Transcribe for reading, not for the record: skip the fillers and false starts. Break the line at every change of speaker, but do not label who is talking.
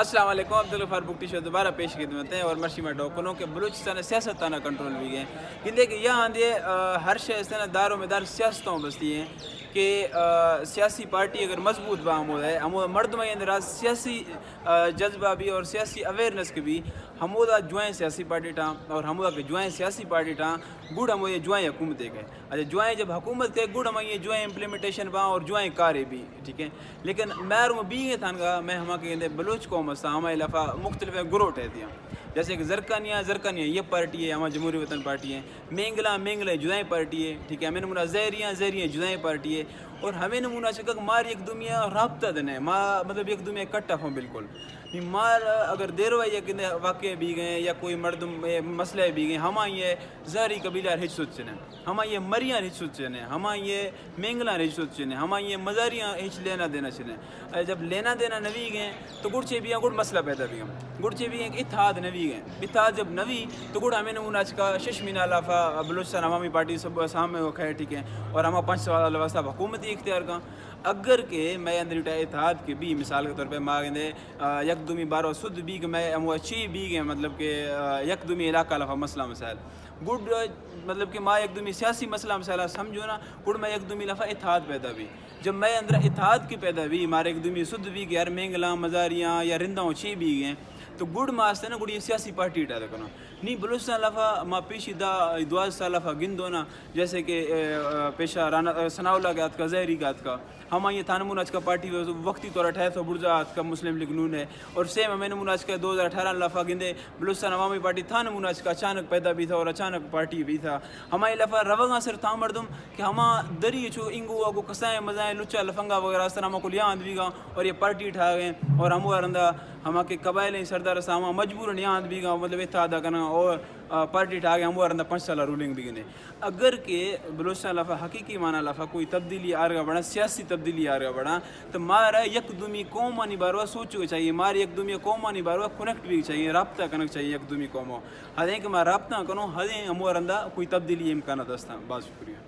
السلام علیکم عبدالغفار بکٹی شو دوبارہ پیش خدمت ہیں اور مرشی میں ڈوکنوں کے بلوچستان سیاست تانا کنٹرول بھی گئے کہ دیکھیں یہاں دے ہر شے اس دار و مدار سیاستوں بستی ہیں کہ سیاسی پارٹی اگر مضبوط بامود ہے ہم مردم اندر سیاسی جذبہ بھی اور سیاسی اویئرنیس کے بھی ہمودا جوائیں سیاسی پارٹی ٹاں اور ہمودا کے جوائیں سیاسی پارٹی ٹاں گوڑ ہم یہ جوائیں حکومتیں گئے اچھا جوائیں جب حکومت کے گوڑ ہم یہ جوائیں امپلیمنٹیشن با اور جوائیں کارے بھی ٹھیک ہے لیکن میروں بھی یہ تھا میں ہما کے بلوچ قوم ہستا ہمارے لفا مختلف گروہ ٹھہرتی ہیں جیسے کہ زرکانیاں یہ پارٹی ہے ہمارا جمہوری وطن پارٹی ہے مینگلا جدائیں پارٹی ہے ٹھیک ہے ہمیں نمونہ زہریاں جدائیں پارٹی ہے اور ہمیں نمونہ چکا کہ مار ایک دنیا رابطہ دنے مطلب ایک دنیا کٹ ہوں بالکل مار اگر دیر ہوئی کہ واقعے بھی گئے یا کوئی مردم مسئلے بھی گئے ہما یہ زہری قبیلہ ہچ سوچنے ہما یہ مریاں ہچ سوچنے ہما یہ مینگلاں ہچ سوچنے ہما یہ مزاریاں ہچ لینا دینا چنے جب لینا دینا نوی گئے تو گڑچے بھی ہیں گڑ مسئلہ پیدا بھی ہیں گڑچے بھی ہیں کہ اتحاد نوی گئے اتحاد جب نوی تو گڑ ہمیں نمونہ چکا ششمینہ لافا بلوچستان عوامی پارٹی سب سامنے وہ کھائے ٹھیک ہے اور ہما 5 سال واسطہ حکومتی اختیار کا اگر کہ میں اندر اتحاد کے بھی مثال کے طور پہ ماں گندے یک دومی بارو سد بھی کہ میں اچھی بھی گئے مطلب کہ یک دومی علاقہ لفا مسئلہ مسائل گڈ مطلب کہ ماں یک دومی سیاسی مسئلہ مسائلہ سمجھو نا گڈ میں یک دومی لفا اتحاد پیدا بھی جب میں اندر اتحاد کی پیدا بھی مارے ایک دومی سد بھی کہ یار مینگلاں مزاریاں یا رنداں چھی بھی گئے تو گڈ ماستے نا گڈ یہ سیاسی پارٹی اٹھا دیکھو نا نہیں بلوچستان لفا ماں پیشی دا 12 سال لفا گندو نا جیسے کہ پیشہ رانا ثناء اللہ کے ہاتھ کا زہری کا ہاتھ کا ہما یہ تھانمون آج کا پارٹی وقتی طور 28 برجا ہاتھ کا مسلم لیگ نون ہے اور سیم ہمیں نمون آج کا 2018 لفا گندے بلوچستان عوامی پارٹی تھانمون آج کا اچانک پیدا بھی تھا اور اچانک پارٹی بھی تھا ہمارے لفا روگاں سر تھا مردم کہ ہما دری چھو انگو اگو کسائیں مزائیں لچا لفنگا وغیرہ اس طرح ہما کو لیاں بھی گا اور یہ پارٹی اٹھا گئے اور ہم رندہ ہما کے قبائل سردار ساما مجبور یہاں بھی گا مطلب اتحاد کرنا اور پارٹی اٹھا گئے ہم رندہ 5 سالہ رولنگ بھی گنے اگر کہ بلوچستان لفا حقیقی معنی لفا کوئی تبدیلی آرگا بڑھا سیاسی تبدیلی آرگا بڑھا تو مارا یک دومی قومانی باروا سوچو چاہیے ماری یک دومی قومانی باروا کنیکٹ بھی چاہیے رابطہ کنیکٹ چاہیے یک دومی قوموں ہدیں کہ میں رابطہ کنوں ہدیں ہم رندہ کوئی تبدیلی امکانات ہستا بہت شکریہ